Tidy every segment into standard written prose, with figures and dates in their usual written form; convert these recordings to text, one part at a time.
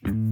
Welcome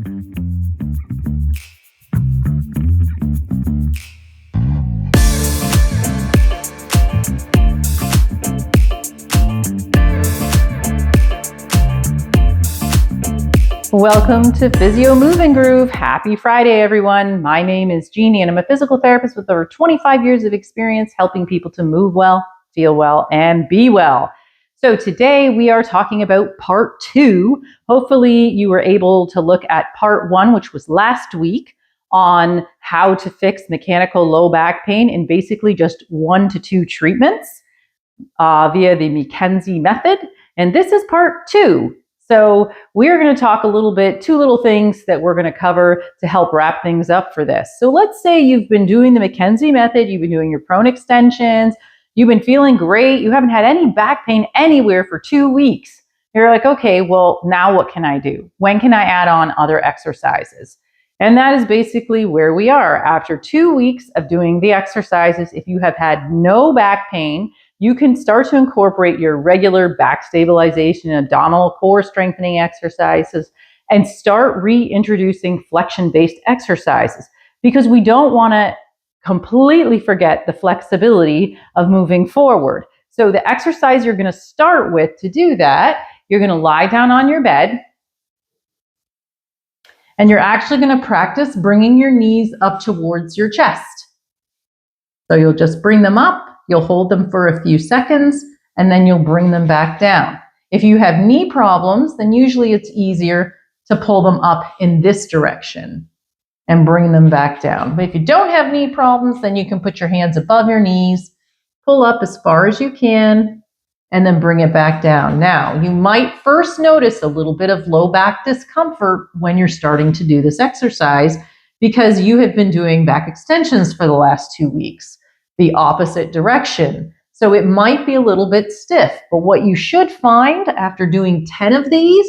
to Physio Move and Groove. Happy Friday, everyone. My name is Jeannie, and I'm a physical therapist with over 25 years of experience helping people to move well, feel well, and be well. So today we are talking about part 2. Hopefully you were able to look at part 1, which was last week, on how to fix mechanical low back pain in basically just 1 to 2 treatments via the McKenzie method. And this is part 2. So we're going to talk a little bit, 2 little things that we're going to cover to help wrap things up for this. So let's say you've been doing the McKenzie method, you've been doing your prone extensions, you've been feeling great, you haven't had any back pain anywhere for 2 weeks. You're like, okay, well, now what can I do? When can I add on other exercises? And that is basically where we are. After 2 weeks of doing the exercises, if you have had no back pain, you can start to incorporate your regular back stabilization and abdominal core strengthening exercises and start reintroducing flexion-based exercises, because we don't want to completely forget the flexibility of moving forward. So the exercise you're going to start with to do that, you're going to lie down on your bed, and you're actually going to practice bringing your knees up towards your chest. So you'll just bring them up. You'll hold them for a few seconds, and then you'll bring them back down. If you have knee problems, then usually it's easier to pull them up in this direction and bring them back down. But if you don't have knee problems, then you can put your hands above your knees, pull up as far as you can, and then bring it back down. Now, you might first notice a little bit of low back discomfort when you're starting to do this exercise because you have been doing back extensions for the last 2 weeks. The opposite direction. So it might be a little bit stiff, but what you should find after doing 10 of these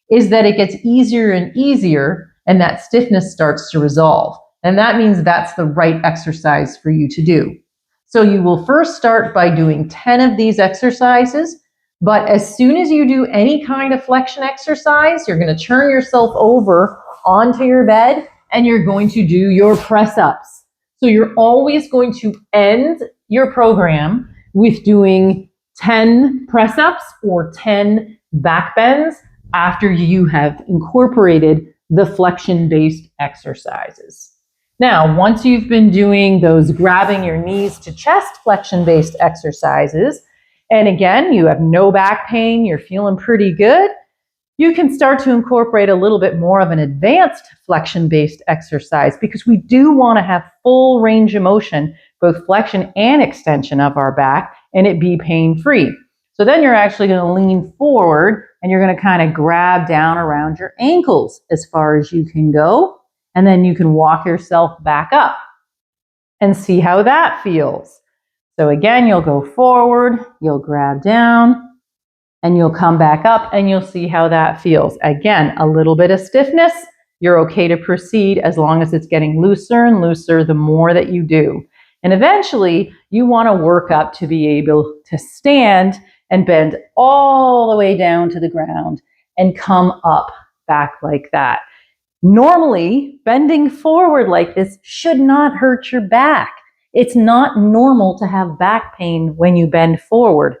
is that it gets easier and easier, and that stiffness starts to resolve. And that means that's the right exercise for you to do. So you will first start by doing 10 of these exercises, but as soon as you do any kind of flexion exercise, you're going to turn yourself over onto your bed and you're going to do your press-ups. So you're always going to end your program with doing 10 press-ups or 10 back bends after you have incorporated the flexion-based exercises. Now, once you've been doing those grabbing your knees to chest flexion-based exercises, and again, you have no back pain, you're feeling pretty good, you can start to incorporate a little bit more of an advanced flexion-based exercise, because we do want to have full range of motion, both flexion and extension of our back, and it be pain-free. So then you're actually going to lean forward and you're going to kind of grab down around your ankles as far as you can go, and then you can walk yourself back up and see how that feels. So again, you'll go forward, you'll grab down, and you'll come back up and you'll see how that feels. Again, a little bit of stiffness. You're okay to proceed as long as it's getting looser and looser the more that you do. And eventually, you want to work up to be able to stand and bend all the way down to the ground and come up back like that. Normally, bending forward like this should not hurt your back. It's not normal to have back pain when you bend forward.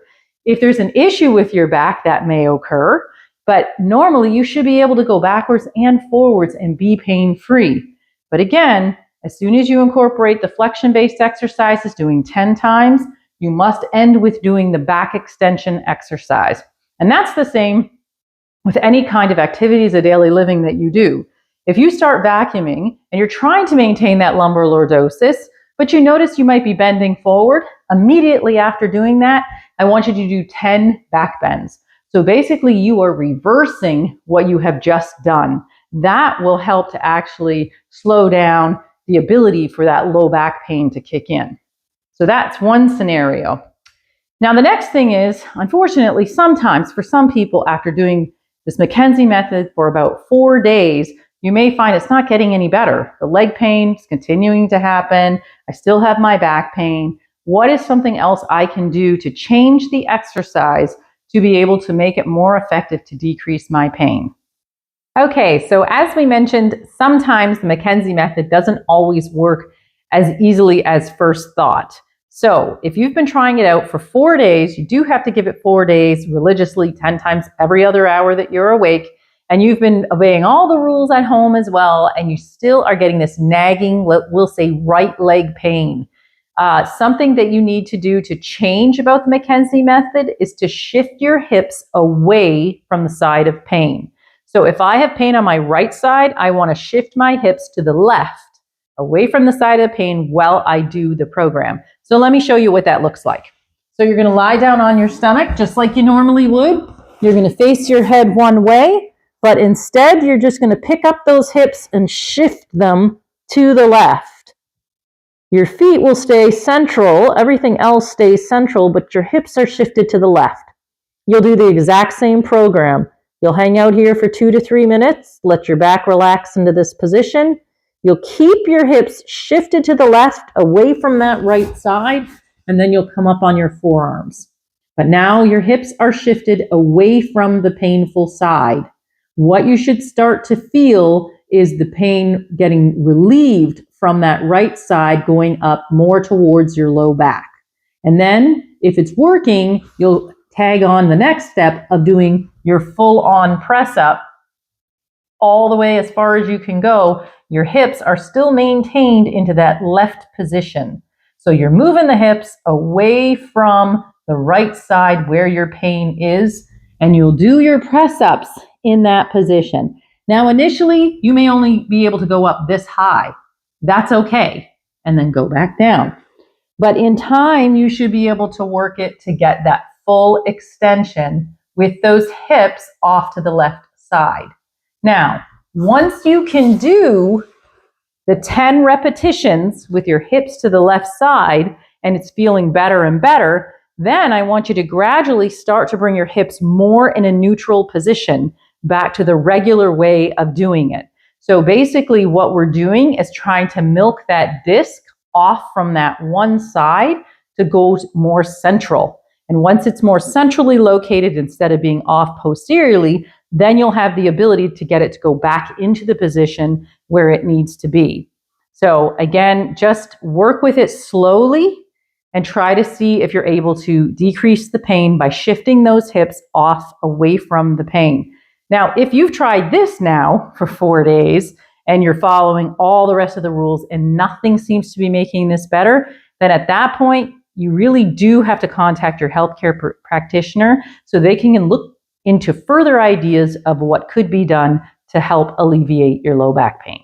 If there's an issue with your back, that may occur, but normally you should be able to go backwards and forwards and be pain-free. But again, as soon as you incorporate the flexion-based exercises, doing 10 times, you must end with doing the back extension exercise. And that's the same with any kind of activities of daily living that you do. If you start vacuuming and you're trying to maintain that lumbar lordosis, but you notice you might be bending forward, immediately after doing that, I want you to do 10 back bends. So basically you are reversing what you have just done. That will help to actually slow down the ability for that low back pain to kick in. So that's one scenario. Now the next thing is, unfortunately, sometimes for some people after doing this McKenzie method for about 4 days, you may find it's not getting any better. The leg pain is continuing to happen. I still have my back pain. What is something else I can do to change the exercise to be able to make it more effective to decrease my pain? Okay, so as we mentioned, sometimes the Mackenzie method doesn't always work as easily as first thought. So if you've been trying it out for 4 days, you do have to give it 4 days religiously, 10 times every other hour that you're awake, and you've been obeying all the rules at home as well, and you still are getting this nagging, we'll say right leg pain. Something that you need to do to change about the Mackenzie method is to shift your hips away from the side of pain. So if I have pain on my right side, I want to shift my hips to the left, away from the side of the pain while I do the program. So let me show you what that looks like. So you're going to lie down on your stomach just like you normally would. You're going to face your head one way, but instead you're just going to pick up those hips and shift them to the left. Your feet will stay central, everything else stays central, but your hips are shifted to the left. You'll do the exact same program. You'll hang out here for 2 to 3 minutes, let your back relax into this position. You'll keep your hips shifted to the left, away from that right side, and then you'll come up on your forearms. But now your hips are shifted away from the painful side. What you should start to feel is the pain getting relieved from that right side, going up more towards your low back. And then, if it's working, you'll tag on the next step of doing your full-on press-up all the way as far as you can go. Your hips are still maintained into that left position. So you're moving the hips away from the right side where your pain is, and you'll do your press-ups in that position. Now, initially, you may only be able to go up this high. That's okay. And then go back down. But in time, you should be able to work it to get that full extension with those hips off to the left side. Now, once you can do the 10 repetitions with your hips to the left side and it's feeling better and better, then I want you to gradually start to bring your hips more in a neutral position back to the regular way of doing it. So basically what we're doing is trying to milk that disc off from that one side to go more central. And once it's more centrally located instead of being off posteriorly, then you'll have the ability to get it to go back into the position where it needs to be. So again, just work with it slowly and try to see if you're able to decrease the pain by shifting those hips off away from the pain. Now, if you've tried this now for 4 days and you're following all the rest of the rules and nothing seems to be making this better, then at that point, you really do have to contact your healthcare practitioner so they can look into further ideas of what could be done to help alleviate your low back pain.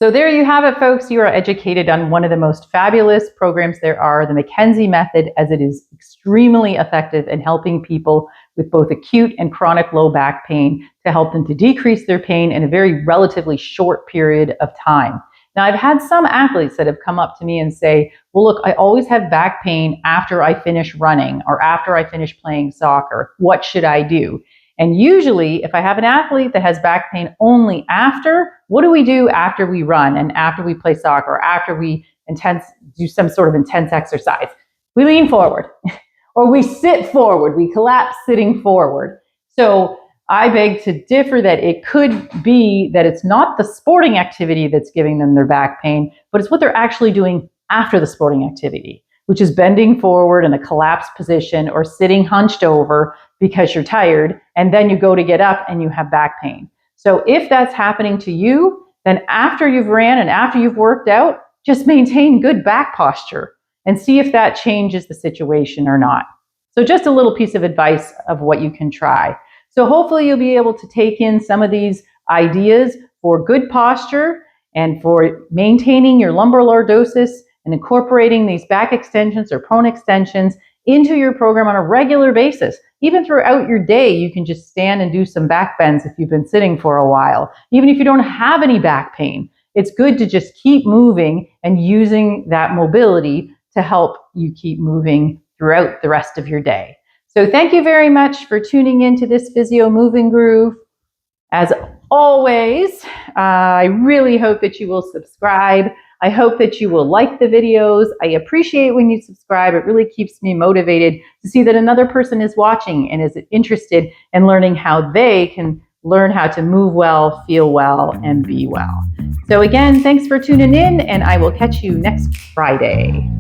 So there you have it, folks. You are educated on one of the most fabulous programs there are, the Mackenzie method, as it is extremely effective in helping people with both acute and chronic low back pain to help them to decrease their pain in a very relatively short period of time. Now, I've had some athletes that have come up to me and say, well, look, I always have back pain after I finish running or after I finish playing soccer. What should I do? And usually, if I have an athlete that has back pain only after, what do we do after we run and after we play soccer or after we do some sort of intense exercise? We lean forward or we sit forward. We collapse sitting forward. So I beg to differ that it could be that it's not the sporting activity that's giving them their back pain, but it's what they're actually doing after the sporting activity, which is bending forward in a collapsed position or sitting hunched over because you're tired, and then you go to get up and you have back pain. So if that's happening to you, then after you've ran and after you've worked out, just maintain good back posture and see if that changes the situation or not. So just a little piece of advice of what you can try. So hopefully you'll be able to take in some of these ideas for good posture and for maintaining your lumbar lordosis and incorporating these back extensions or prone extensions into your program on a regular basis. Even throughout your day, you can just stand and do some back bends if you've been sitting for a while. Even if you don't have any back pain, it's good to just keep moving and using that mobility to help you keep moving throughout the rest of your day. So thank you very much for tuning into this Physio Moving Groove. As always, I really hope that you will subscribe. I hope that you will like the videos. I appreciate when you subscribe. It really keeps me motivated to see that another person is watching and is interested in learning how they can learn how to move well, feel well, and be well. So again, thanks for tuning in, and I will catch you next Friday.